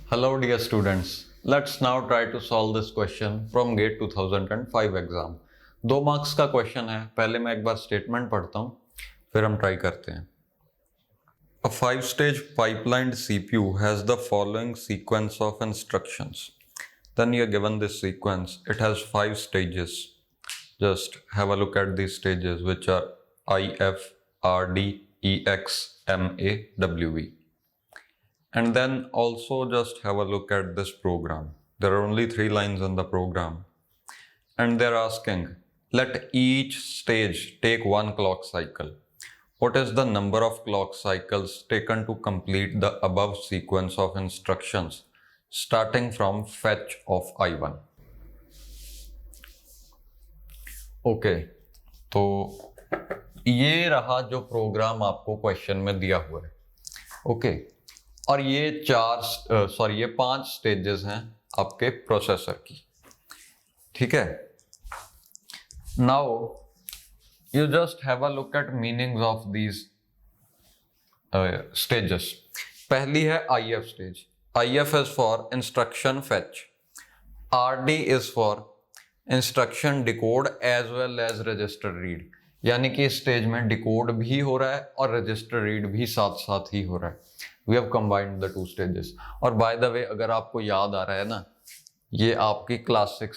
Hello dear students, let's now try to solve this question from GATE 2005 exam. 2 marks का question है। पहले मैं एक बार स्टेटमेंट पढ़ता हूँ, फिर हम ट्राई करते हैं। A 5-stage pipelined CPU has the following sequence of instructions. Then you are given this sequence. It has 5 stages. Just have a look at these stages, which are IF, RD, EX, MA, WV. And then also just have a look at this program. There are only 3 lines in the program. And they're asking, let each stage take 1 clock cycle. What is the number of clock cycles taken to complete the above sequence of instructions starting from fetch of I1? Okay, तो ये रहा जो programme आपको question में दिया हुआ है। Okay, और ये 5 स्टेजेस हैं आपके प्रोसेसर की। ठीक है, now you just have a look at meanings of these stages. पहली है IF stage. IF is for instruction fetch, RD is for instruction decode as well as register read. यानी कि इस स्टेज में डिकोड भी हो रहा है और रजिस्टर रीड भी साथ साथ ही हो रहा है। We have combined the 2 stages. और बाय द वे, अगर आपको याद आ रहा है ना, ये आपकी क्लासिक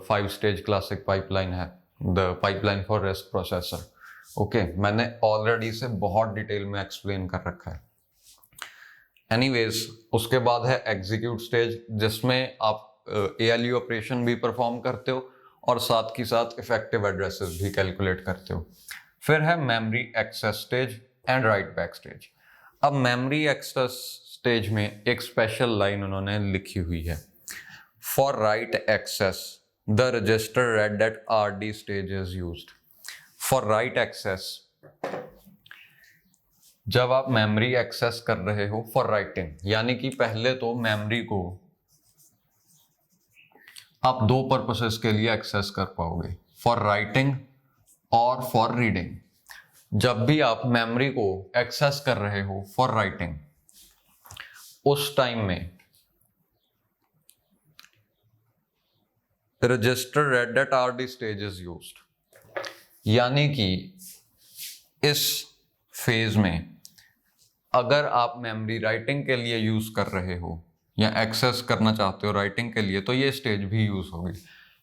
5 स्टेज क्लासिक पाइपलाइन है, the pipeline for RISC processor. Okay, मैंने ऑलरेडी इसे बहुत डिटेल में एक्सप्लेन कर रखा है। एनीवेज, उसके बाद है एग्जीक्यूट स्टेज, जिसमें आप ALU ऑपरेशन भी परफॉर्म करते हो और साथ ही साथ इफेक्टिव एड्रेसेस भी कैलकुलेट करते हो। फिर है memory access stage and write back stage. अब मेमोरी एक्सेस स्टेज में एक स्पेशल लाइन उन्होंने लिखी हुई है, for write access the register read at RD stage is used. For write access, जब आप मेमोरी एक्सेस कर रहे हो फॉर राइटिंग, यानी कि पहले तो मेमोरी को आप 2 पर्पसेस के लिए एक्सेस कर पाओगे, फॉर राइटिंग और फॉर रीडिंग। जब भी आप मेमोरी को एक्सेस कर रहे हो फॉर राइटिंग, उस टाइम में register read at RD stage is used. यानी कि इस फेज में अगर आप मेमोरी राइटिंग के लिए यूज कर रहे हो या एक्सेस करना चाहते हो राइटिंग के लिए, तो ये स्टेज भी यूज होगी।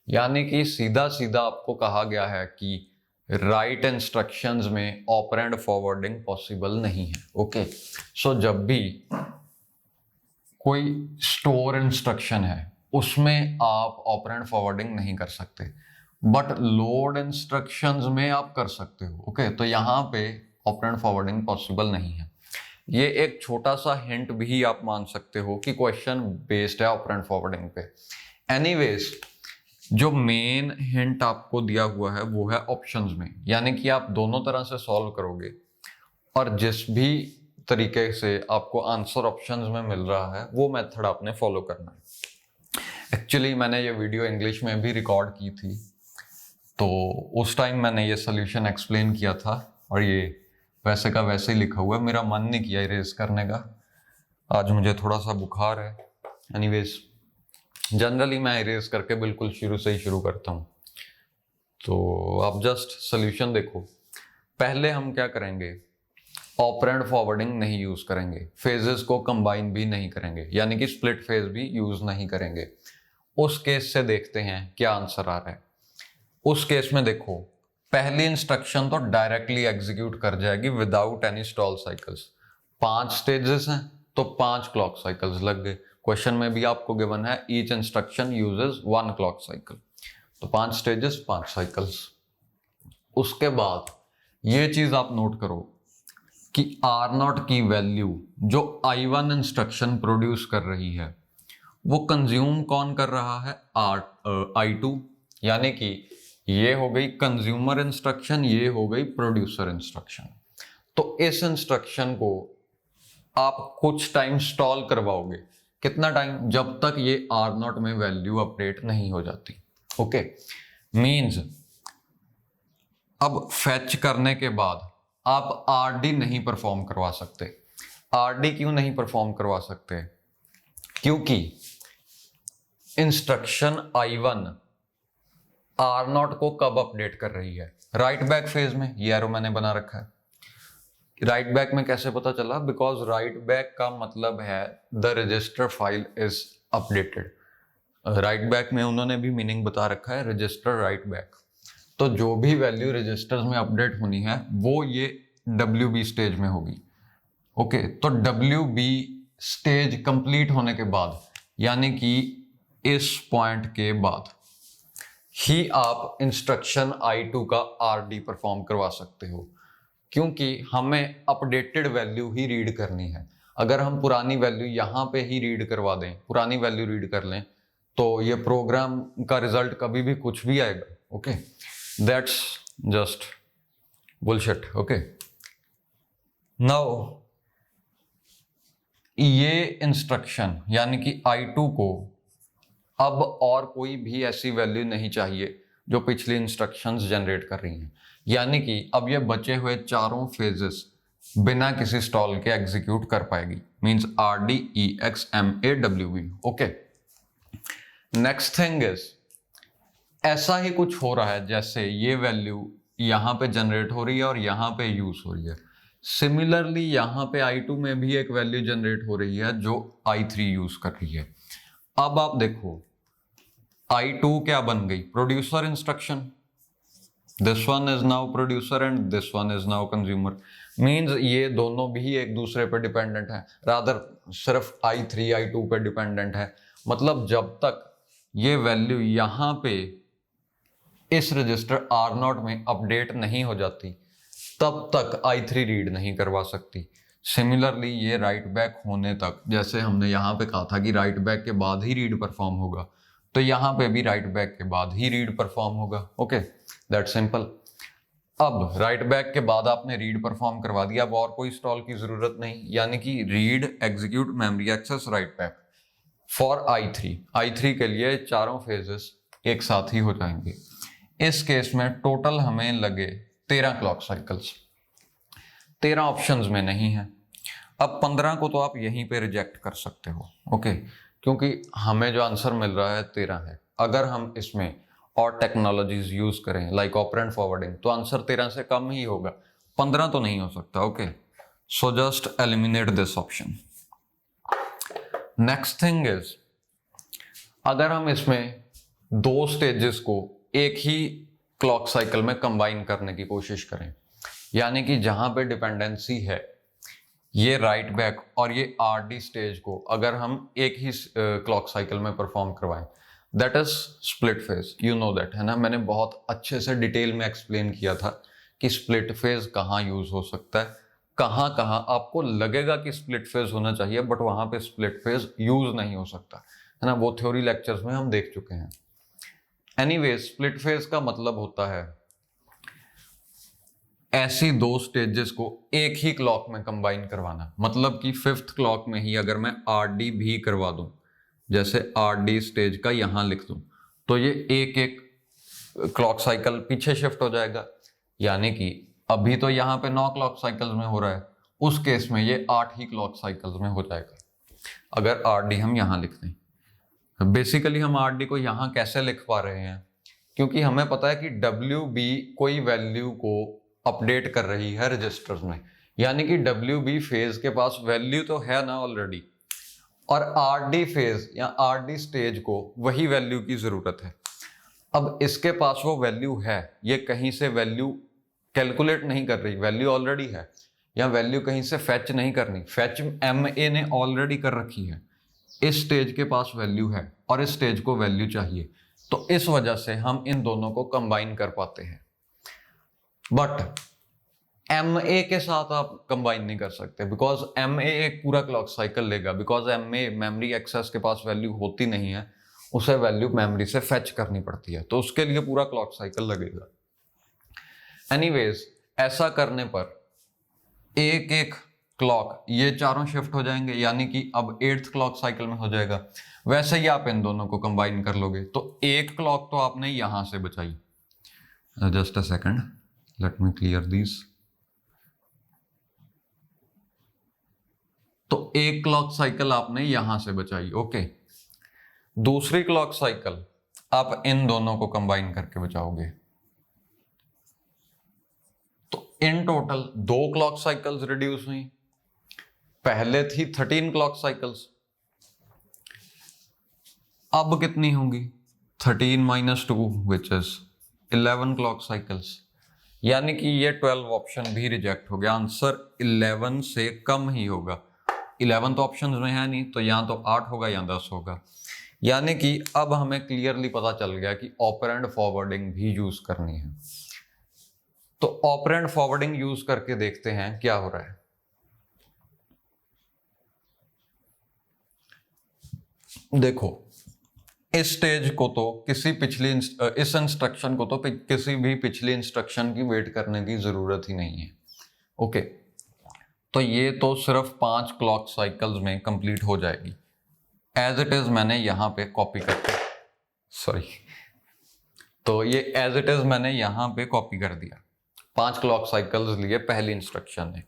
यानी कि सीधा सीधा आपको कहा गया है कि राइट इंस्ट्रक्शंस में ऑपरेंड फॉरवर्डिंग पॉसिबल नहीं है। ओके, सो जब भी कोई स्टोर इंस्ट्रक्शन है उसमें आप ऑपरेंड फॉरवर्डिंग नहीं कर सकते, बट लोड इंस्ट्रक्शंस में आप कर सकते हो। ओके, तो यहाँ पे ऑपरेंड फॉरवर्डिंग पॉसिबल नहीं है। ये एक छोटा सा हिंट भी आप मान सकते हो कि क्वेश्चन बेस्ड है ऑपरेंड फॉरवर्डिंग पे। एनीवेज, जो मेन हिंट आपको दिया हुआ है वो है ऑप्शंस में, यानी कि आप दोनों तरह से सॉल्व करोगे और जिस भी तरीके से आपको आंसर ऑप्शंस में मिल रहा है वो मेथड आपने फॉलो करना है। एक्चुअली मैंने ये वीडियो इंग्लिश में भी रिकॉर्ड की थी, तो उस टाइम मैंने ये सोल्यूशन एक्सप्लेन किया था और ये वैसे का वैसे ही लिखा हुआ है। मेरा मन नहीं किया इरेज करने का, आज मुझे थोड़ा सा बुखार है। एनीवेज, जनरली मैं इरेज करके बिल्कुल शुरू से ही शुरू करता हूँ। तो आप जस्ट सोल्यूशन देखो। पहले हम क्या करेंगे, ऑपरेंड फॉरवर्डिंग नहीं यूज करेंगे, फेजेस को कंबाइन भी नहीं करेंगे, यानी कि स्प्लिट फेज भी यूज नहीं करेंगे। उस केस से देखते हैं क्या आंसर आ रहा है। उस केस में देखो, पहली इंस्ट्रक्शन तो डायरेक्टली एग्जीक्यूट कर जाएगी without any stall cycles. 5 stages हैं तो 5 क्लॉक साइकिल्स लग गए। क्वेश्चन में भी आपको गिवन है each instruction uses 1 clock cycle, तो 5 स्टेजेस 5 साइकिल्स। उसके बाद ये चीज आप नोट करो कि R0 की वैल्यू जो I1 इंस्ट्रक्शन प्रोड्यूस कर रही है वो कंज्यूम कौन कर रहा है, I2। यानी कि ये हो गई कंज्यूमर इंस्ट्रक्शन, ये हो गई प्रोड्यूसर इंस्ट्रक्शन। तो इस इंस्ट्रक्शन को आप कुछ टाइम स्टॉल करवाओगे। कितना टाइम, जब तक ये R0 में वैल्यू अपडेट नहीं हो जाती। ओके, मींस अब फैच करने के बाद आप RD नहीं परफॉर्म करवा सकते। RD क्यों नहीं परफॉर्म करवा सकते, क्योंकि इंस्ट्रक्शन I1 R0 को कब अपडेट कर रही है? राइट बैक फेज में। ये एरो मैंने बना रखा है। राइट बैक में कैसे पता चला? बिकॉज राइट बैक का मतलब है the register file is updated. Right back में उन्होंने भी मीनिंग बता रखा है, रजिस्टर राइट बैक। तो जो भी वैल्यू रजिस्टर्स में अपडेट होनी है वो ये WB स्टेज में होगी। ओके, तो WB स्टेज कंप्लीट होने के बाद, यानी कि इस पॉइंट के बाद ही आप इंस्ट्रक्शन I2 का RD परफॉर्म करवा सकते हो, क्योंकि हमें अपडेटेड वैल्यू ही रीड करनी है। अगर हम पुरानी वैल्यू यहाँ पे ही रीड करवा दें, पुरानी वैल्यू रीड कर लें, तो ये प्रोग्राम का रिजल्ट कभी भी कुछ भी आएगा। Okay, that's just bullshit. Okay, now ये इंस्ट्रक्शन यानी कि I2 को अब और कोई भी ऐसी वैल्यू नहीं चाहिए जो पिछली इंस्ट्रक्शंस जनरेट कर रही हैं, यानी कि अब ये बचे हुए चारों फेजेस बिना किसी स्टॉल के एग्जीक्यूट कर पाएगी। Means RD EX MA WB। Okay, next thing is, ऐसा ही कुछ हो रहा है जैसे ये वैल्यू यहाँ पे जनरेट हो रही है और यहाँ पे यूज हो रही है। सिमिलरली यहाँ पे I2 में भी एक वैल्यू जनरेट हो रही है जो I3 यूज कर रही है। अब आप देखो, I2 क्या बन गई? Producer instruction. This one is now producer and this one is now consumer. Means ये दोनों भी एक दूसरे पर डिपेंडेंट है, रादर सिर्फ I3 I2 पे डिपेंडेंट है। मतलब जब तक ये वैल्यू यहाँ पे इस रजिस्टर R0 में अपडेट नहीं हो जाती तब तक I3 रीड नहीं करवा सकती। सिमिलरली ये राइट बैक होने तक, जैसे हमने यहाँ पे कहा था कि राइट बैक के बाद ही रीड परफॉर्म होगा, तो यहाँ पे भी राइट बैक के बाद ही रीड परफॉर्म होगा। Okay, that simple. अब राइट बैक के बाद आपने रीड परफॉर्म करवा दिया, अब और कोई स्टॉल की जरूरत नहीं, यानी कि read execute memory access write back for I3 के लिए चारों फेजेस एक साथ ही हो जाएंगे। इस केस में टोटल हमें लगे 13 क्लॉक साइकिल्स। 13 ऑप्शंस में नहीं है। अब 15 को तो आप यहीं पे रिजेक्ट कर सकते हो। ओके, क्योंकि हमें जो आंसर मिल रहा है 13 है। अगर हम इसमें और टेक्नोलॉजीज यूज करें लाइक ऑपरेंड फॉरवर्डिंग, तो आंसर 13 से कम ही होगा, 15 तो नहीं हो सकता। Okay, so just eliminate this option. Next thing is, अगर हम इसमें दो स्टेजेस को एक ही क्लॉक साइकिल में कंबाइन करने की कोशिश करें, यानी कि जहां पे डिपेंडेंसी है ये राइट बैक और ये RD स्टेज को अगर हम एक ही क्लॉक साइकिल में परफॉर्म करवाएं, that is split phase. You know that, है ना? मैंने बहुत अच्छे से डिटेल में एक्सप्लेन किया था कि स्प्लिट फेज कहाँ यूज हो सकता है, कहाँ कहाँ आपको लगेगा कि स्प्लिट फेज होना चाहिए बट वहां पे स्प्लिट फेज यूज नहीं हो सकता, है ना? वो थ्योरी लेक्चर्स में हम देख चुके हैं। एनीवेज, स्प्लिट फेज का मतलब होता है ऐसी दो स्टेजेस को एक ही क्लॉक में कंबाइन करवाना। मतलब कि 5th क्लॉक में ही अगर मैं RD भी करवा दूं, जैसे RD स्टेज का यहां लिख दूं, तो ये एक एक क्लॉक साइकिल पीछे शिफ्ट हो जाएगा। यानी कि अभी तो यहाँ पे 9 क्लॉक साइकिल्स में हो रहा है, उस केस में ये 8 ही क्लॉक साइकिल्स में हो जाएगा अगर RD हम यहाँ लिख दें। बेसिकली हम RD को यहाँ कैसे लिख पा रहे हैं? क्योंकि हमें पता है कि WB कोई वैल्यू को अपडेट कर रही है रजिस्टर्स में, यानी कि WB फेज के पास वैल्यू तो है ना ऑलरेडी, और RD फेज या RD स्टेज को वही वैल्यू की जरूरत है। अब इसके पास वो वैल्यू है, ये कहीं से वैल्यू कैलकुलेट नहीं कर रही, वैल्यू ऑलरेडी है, या वैल्यू कहीं से फैच नहीं करनी, फैच MA ने ऑलरेडी कर रखी है। इस स्टेज के पास वैल्यू है और इस स्टेज को वैल्यू चाहिए, तो इस वजह से हम इन दोनों को कंबाइन कर पाते हैं। बट MA के साथ आप कंबाइन नहीं कर सकते, बिकॉज MA एक पूरा क्लॉक साइकिल लेगा, बिकॉज MA मेमोरी एक्सेस के पास वैल्यू होती नहीं है, उसे वैल्यू मेमोरी से फेच करनी पड़ती है, तो उसके लिए पूरा क्लॉक साइकिल लगेगा। एनीवेज, ऐसा करने पर एक एक क्लॉक ये चारों शिफ्ट हो जाएंगे, यानी कि अब 8th क्लॉक साइकिल में हो जाएगा। वैसे ही आप इन दोनों को कंबाइन कर लोगे तो एक क्लॉक तो आपने यहां से बचाई। Just a second, let me clear this. तो एक क्लॉक साइकिल आपने यहां से बचाई, ओके। दूसरी क्लॉक साइकिल आप इन दोनों को कंबाइन करके बचाओगे। तो in total 2 clock cycles reduce हुई। पहले थी 13 क्लॉक साइकिल्स, अब कितनी होंगी? 13 minus 2 which is 11 clock cycles. यानी कि ये 12 ऑप्शन भी रिजेक्ट हो गया। आंसर 11 से कम ही होगा। 11 तो ऑप्शंस में है नहीं, तो या तो 8 होगा या 10 होगा। यानी कि अब हमें क्लियरली पता चल गया कि ऑपरेंड फॉरवर्डिंग भी यूज करनी है। तो ऑपरेंड फॉरवर्डिंग यूज करके देखते हैं क्या हो रहा है। देखो, इस स्टेज को तो किसी पिछली इस इंस्ट्रक्शन को तो किसी भी पिछली इंस्ट्रक्शन की वेट करने की जरूरत ही नहीं है, ओके। तो ये तो सिर्फ 5 क्लॉक साइकिल्स में कंप्लीट हो जाएगी। एज इट इज मैंने यहां पे कॉपी करके, सॉरी, तो ये एज इट इज मैंने यहां पे कॉपी कर दिया। 5 क्लॉक साइकिल्स लिए पहली इंस्ट्रक्शन ने।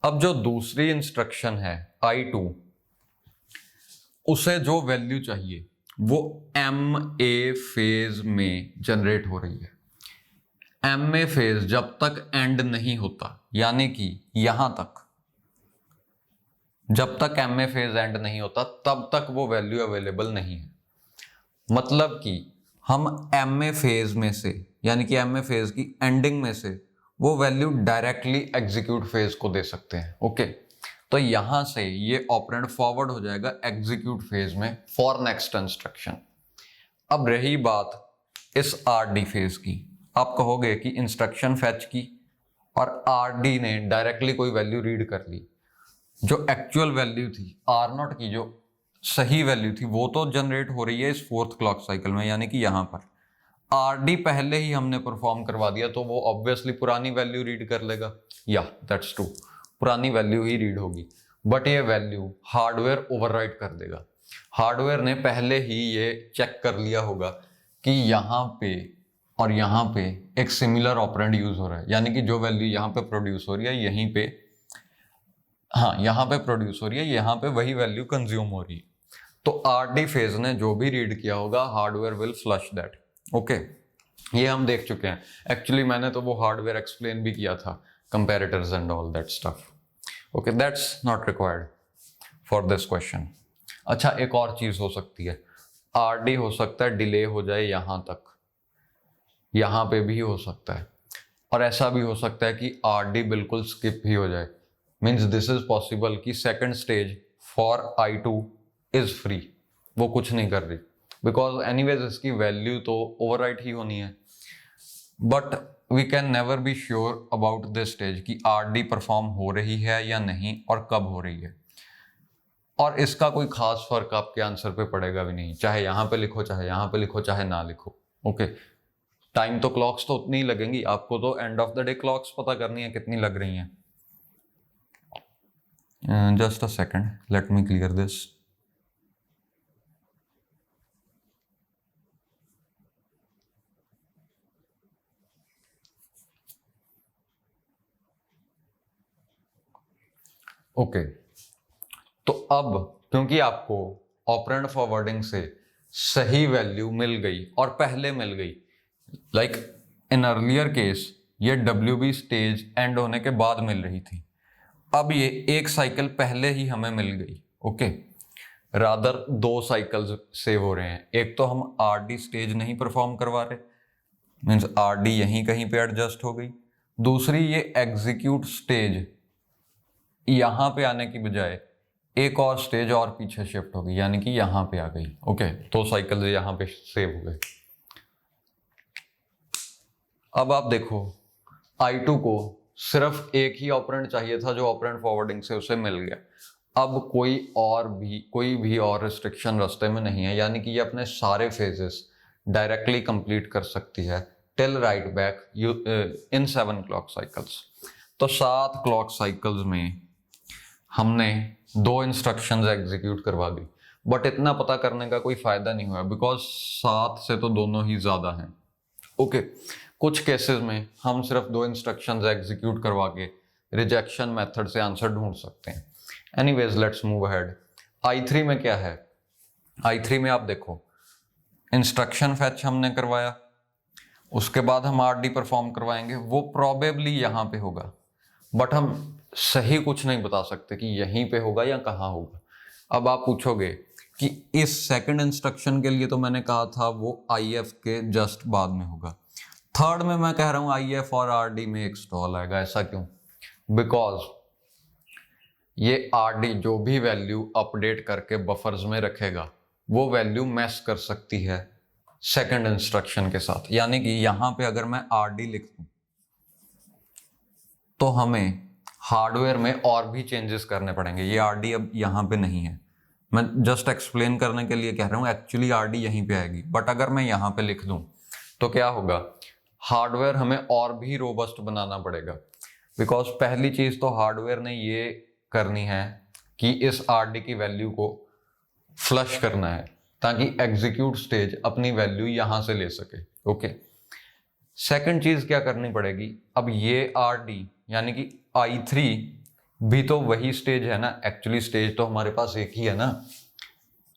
अब जो दूसरी इंस्ट्रक्शन है I2, उसे जो वैल्यू चाहिए वो MA फेज में जनरेट हो रही है। MA फेज जब तक एंड नहीं होता, यानी कि यहां तक, जब तक MA फेज एंड नहीं होता तब तक वो वैल्यू अवेलेबल नहीं है। मतलब कि हम MA फेज में से, यानी कि MA फेज की एंडिंग में से वो वैल्यू डायरेक्टली एग्जीक्यूट फेज को दे सकते हैं, ओके। तो यहां से ये ऑपरेंड फॉरवर्ड हो जाएगा एग्जीक्यूट फेज में फॉर नेक्स्ट इंस्ट्रक्शन। अब रही बात इस RD फेज की, आप कहोगे कि इंस्ट्रक्शन फैच की और RD ने डायरेक्टली कोई वैल्यू रीड कर ली। जो एक्चुअल वैल्यू थी R0 की, जो सही वैल्यू थी, वो तो जनरेट हो रही है इस 4th क्लॉक साइकिल में, यानी कि यहां पर RD पहले ही हमने परफॉर्म करवा दिया, तो वो ऑब्वियसली पुरानी वैल्यू रीड कर लेगा। या दैट्स ट्रू, पुरानी वैल्यू ही रीड होगी। बट ये वैल्यू हार्डवेयर ओवरराइट कर देगा। हार्डवेयर ने पहले ही ये चेक कर लिया होगा कि यहाँ पे और यहाँ पे एक सिमिलर ऑपरेंड यूज हो रहा है, यानी कि जो वैल्यू यहाँ पे प्रोड्यूस हो रही है यहीं पे, हाँ यहाँ पे प्रोड्यूस हो रही है, यहाँ पे वही वैल्यू कंज्यूम हो रही है। तो RD फेज ने जो भी रीड किया होगा hardware will flush that, okay. ये हम देख चुके हैं। एक्चुअली मैंने तो वो हार्डवेयर एक्सप्लेन भी किया था, comparators and all that stuff, okay. That's not required for this question. अच्छा, एक और चीज हो सकती है, RD हो सकता है डिले हो जाए यहां तक, यहां पे भी हो सकता है, और ऐसा भी हो सकता है कि RD बिल्कुल स्किप ही हो जाए। मीन्स दिस इज पॉसिबल कि second stage for I2 is free, वो कुछ नहीं कर रही, बिकॉज एनीवेज इसकी वैल्यू तो ओवरराइट ही होनी है। But we can never be sure about this stage कि RD परफॉर्म हो रही है या नहीं और कब हो रही है। और इसका कोई खास फर्क आपके आंसर पे पड़ेगा भी नहीं, चाहे यहां पे लिखो, चाहे यहां पे लिखो, चाहे ना लिखो, ओके। टाइम तो क्लॉक्स तो उतनी ही लगेंगी, आपको तो end of the day clocks पता करनी है कितनी लग रही हैं। Just a second, let me clear this. Okay, तो अब क्योंकि आपको ऑपरेंड फॉरवर्डिंग से सही वैल्यू मिल गई और पहले मिल गई, लाइक इन अर्लियर केस ये WB स्टेज एंड होने के बाद मिल रही थी, अब ये एक साइकिल पहले ही हमें मिल गई, ओके। रादर 2 साइकिल्स सेव हो रहे हैं। एक तो हम RD स्टेज नहीं परफॉर्म करवा रहे, मीन्स RD यहीं कहीं पे एडजस्ट हो गई। दूसरी, ये एग्जीक्यूट स्टेज यहां पे आने की बजाय एक और स्टेज और पीछे शिफ्ट हो गई, यानी कि यहां पे आ गई, ओके। 2 साइकिल्स यहां पे सेव हो गए। अब आप देखो, I2 को सिर्फ एक ही ऑपरेंड चाहिए था जो ऑपरेंड फॉरवर्डिंग से उसे मिल गया। अब कोई भी और रिस्ट्रिक्शन रास्ते में नहीं है, यानी कि ये अपने सारे फेजेस डायरेक्टली कंप्लीट कर सकती है till right back in 7 clock cycles. तो 7 क्लॉक साइकिल्स में हमने 2 इंस्ट्रक्शंस एग्जीक्यूट करवा दी, बट इतना पता करने का कोई फायदा नहीं हुआ, बिकॉज 7 से तो दोनों ही ज्यादा हैं, ओके। कुछ केसेस में हम सिर्फ 2 इंस्ट्रक्शंस एग्जीक्यूट करवा के रिजेक्शन मेथड से आंसर ढूंढ सकते हैं। Anyways let's move ahead. i3 में क्या है, i3 में आप देखो इंस्ट्रक्शन फैच हमने करवाया, उसके बाद हम आरडी परफॉर्म करवाएंगे, वो प्रोबेबली यहाँ पे होगा, बट हम सही कुछ नहीं बता सकते कि यहीं पे होगा या कहाँ होगा। अब आप पूछोगे कि इस सेकंड इंस्ट्रक्शन के लिए तो मैंने कहा था वो IF के जस्ट बाद में होगा, थर्ड में मैं कह रहा हूँ IF और RD में एक स्टॉल आएगा। ऐसा क्यों? बिकॉज ये RD जो भी वैल्यू अपडेट करके बफर्स में रखेगा वो वैल्यू मैच कर सकती है सेकंड इंस्ट्रक्शन के साथ। यानी कि यहां पे अगर मैं RD लिख दूं तो हमें हार्डवेयर में और भी चेंजेस करने पड़ेंगे। ये RD अब यहां पे नहीं है, मैं जस्ट एक्सप्लेन करने के लिए कह रहा हूं, एक्चुअली RD यहीं पे आएगी, बट अगर मैं यहां पे लिख दूं तो क्या होगा, हार्डवेयर हमें और भी रोबस्ट बनाना पड़ेगा। बिकॉज पहली चीज तो हार्डवेयर ने ये करनी है कि इस RD की वैल्यू को फ्लश करना है ताकि एग्जीक्यूट स्टेज अपनी वैल्यू यहां से ले सके। ओके, सेकंड चीज क्या करनी पड़ेगी, अब ये RD यानी कि i3 भी तो वही स्टेज है ना, एक्चुअली स्टेज तो हमारे पास एक ही है ना,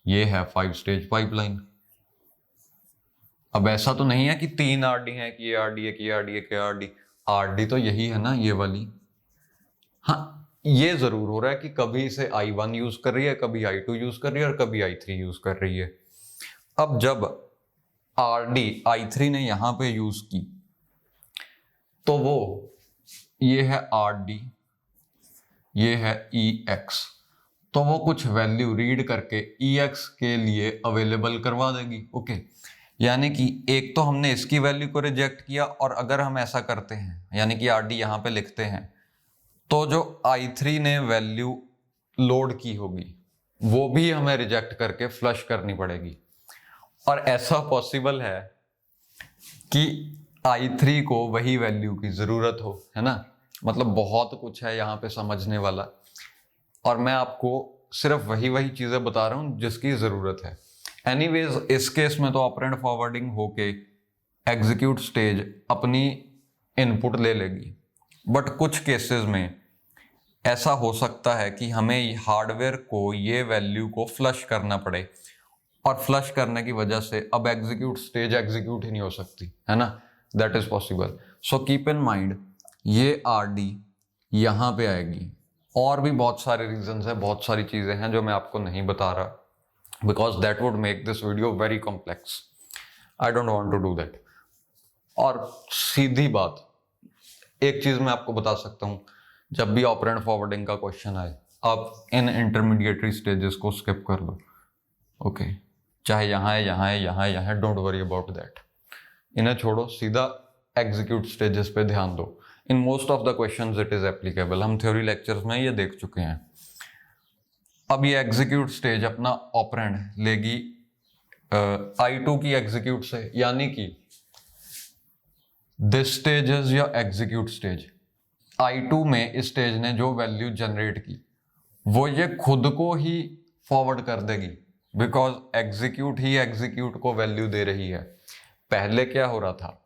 ये है 5 स्टेज पाइपलाइन। अब ऐसा तो नहीं है कि 3 RD है, कि ये RD है, कि ये RD है, कि RD, RD तो यही है ना, ये वाली। हाँ, ये जरूर हो रहा है कि कभी इसे i1 यूज कर रही है, कभी i2 यूज कर रही है और कभी i3 यूज कर रही है। अब जब RD i3 ने यहां पे यूज की तो वो ये है RD, ये है EX, तो वो कुछ वैल्यू रीड करके EX के लिए अवेलेबल करवा देगी। ओके, यानी कि एक तो हमने इसकी वैल्यू को रिजेक्ट किया, और अगर हम ऐसा करते हैं यानी कि RD यहां पे लिखते हैं तो जो i3 ने वैल्यू लोड की होगी वो भी हमें रिजेक्ट करके फ्लश करनी पड़ेगी। और ऐसा पॉसिबल है कि i3 को वही वैल्यू की जरूरत हो, है ना। मतलब बहुत कुछ है यहाँ पे समझने वाला, और मैं आपको सिर्फ वही चीजें बता रहा हूँ जिसकी जरूरत है। एनीवेज इस केस में तो ऑपरेंड फॉरवर्डिंग होके एग्जीक्यूट स्टेज अपनी इनपुट ले लेगी, बट कुछ केसेस में ऐसा हो सकता है कि हमें हार्डवेयर को ये वैल्यू को फ्लश करना पड़े, और फ्लश करने की वजह से अब एग्जीक्यूट स्टेज एग्जीक्यूट ही नहीं हो सकती, है ना। That is possible. So keep in mind ये RD यहां पे आएगी। और भी बहुत सारे रीजंस हैं, बहुत सारी चीजें हैं जो मैं आपको नहीं बता रहा, because that would make this video very complex. I don't want to do that. और सीधी बात, एक चीज मैं आपको बता सकता हूं, जब भी ऑपरेंड फॉरवर्डिंग का क्वेश्चन आए आप इन इंटरमीडिएटरी स्टेजेस को स्किप कर लो। ओके, चाहे यहाँ है, यहाँ है, यहाँ है, यहाँ है, डोंट वरी अबाउट दैट, इन्हें छोड़ो, सीधा एग्जीक्यूट स्टेजेस पे ध्यान दो। In most of the questions it is applicable, हम थ्योरी लेक्चर्स में ये देख चुके हैं। अब ये एग्जीक्यूट स्टेज अपना ऑपरेंड लेगी i2 की एग्जीक्यूट से, यानी कि this stage is your execute stage. i2 में इस स्टेज ने जो वैल्यू जनरेट की वो ये खुद को ही फॉरवर्ड कर देगी, बिकॉज एग्जीक्यूट ही एग्जीक्यूट को वैल्यू दे रही है। पहले क्या हो रहा था,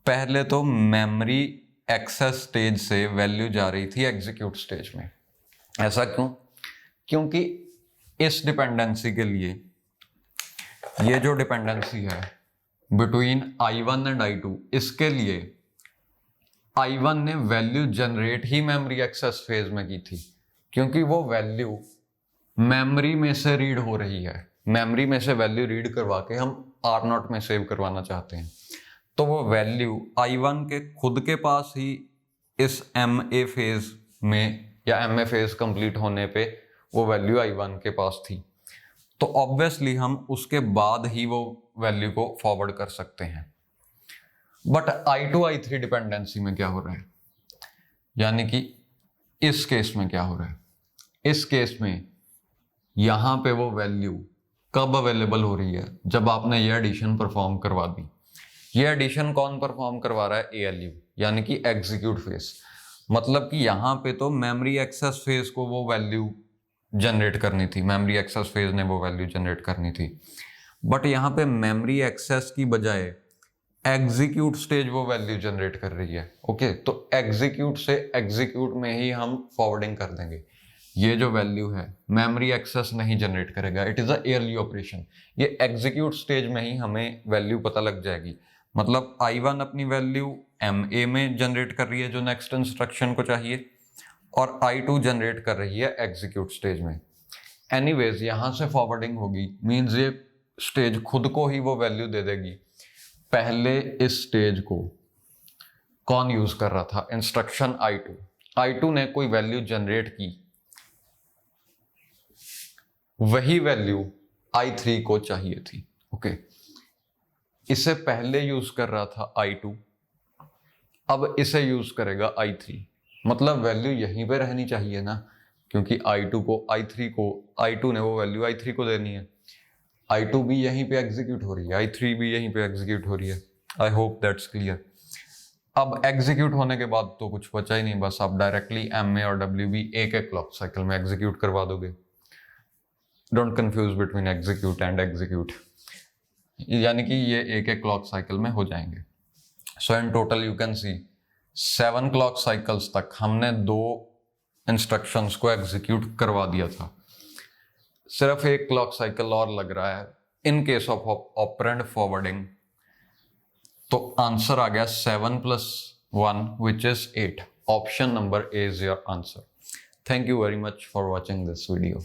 पहले तो मेमोरी एक्सेस स्टेज से वैल्यू जा रही थी एग्जीक्यूट स्टेज में। ऐसा क्यों? क्योंकि इस डिपेंडेंसी के लिए, ये जो डिपेंडेंसी है बिटवीन i1 एंड i2, इसके लिए i1 ने वैल्यू जनरेट ही मेमोरी एक्सेस फेज में की थी, क्योंकि वो वैल्यू मेमोरी में से रीड हो रही है। मेमोरी में से वैल्यू रीड करवा के हम R0 में सेव करवाना चाहते हैं, तो वो वैल्यू i1 के खुद के पास ही इस MA फेज में या MA फेज कंप्लीट होने पे वो वैल्यू i1 के पास थी, तो ऑब्वियसली हम उसके बाद ही वो वैल्यू को फॉरवर्ड कर सकते हैं। बट i2 i3 डिपेंडेंसी में क्या हो रहा है, यानी कि इस केस में क्या हो रहा है, इस केस में यहां पे वो वैल्यू कब अवेलेबल हो रही है, जब आपने ये एडिशन परफॉर्म करवा दी। ये एडिशन कौन परफॉर्म करवा रहा है? ALU, यानी कि एग्जीक्यूट फेज। मतलब कि यहां पे तो मेमोरी एक्सेस फेज को वो वैल्यू जनरेट करनी थी, मेमोरी एक्सेस फेज ने वो वैल्यू जनरेट करनी थी, बट यहाँ पे मेमोरी एक्सेस की बजाय एग्जीक्यूट स्टेज वो वैल्यू जनरेट कर रही है। ओके, तो एग्जीक्यूट से एग्जीक्यूट में ही हम फॉरवर्डिंग कर देंगे। ये जो वैल्यू है मेमोरी एक्सेस नहीं जनरेट करेगा, it is a yearly operation. ये एग्जीक्यूट स्टेज में ही हमें वैल्यू पता लग जाएगी। मतलब I1 अपनी वैल्यू MA में जनरेट कर रही है जो नेक्स्ट इंस्ट्रक्शन को चाहिए, और I2 जनरेट कर रही है एग्जीक्यूट स्टेज में। एनीवेज यहां से फॉरवर्डिंग होगी, मींस ये स्टेज खुद को ही वो वैल्यू दे देगी। पहले इस स्टेज को कौन यूज कर रहा था? इंस्ट्रक्शन I2 ने कोई वैल्यू जनरेट की, वही वैल्यू I3 को चाहिए थी। ओके, इसे पहले यूज कर रहा था I2, अब इसे यूज करेगा I3। मतलब वैल्यू यहीं पे रहनी चाहिए ना, क्योंकि I2 ने वो वैल्यू I3 को देनी है। I2 भी यहीं पे एग्जीक्यूट हो रही है, I3 भी यहीं पे एग्जीक्यूट हो रही है। I hope that's clear. अब एग्जीक्यूट होने के बाद तो कुछ बचा ही नहीं, बस आप डायरेक्टली MA और WB एक एक क्लॉक साइकिल में एग्जीक्यूट करवा दोगे। Don't confuse between execute and execute, यानी कि ये एक एक क्लॉक साइकिल में हो जाएंगे। So in total you can see 7 clock cycles तक हमने 2 इंस्ट्रक्शंस को एग्जीक्यूट करवा दिया था। सिर्फ एक क्लॉक साइकिल और लग रहा है in case of operand forwarding. तो आंसर आ गया 7 + 1 which is 8। Option number A is your answer। Thank you very much for watching this video।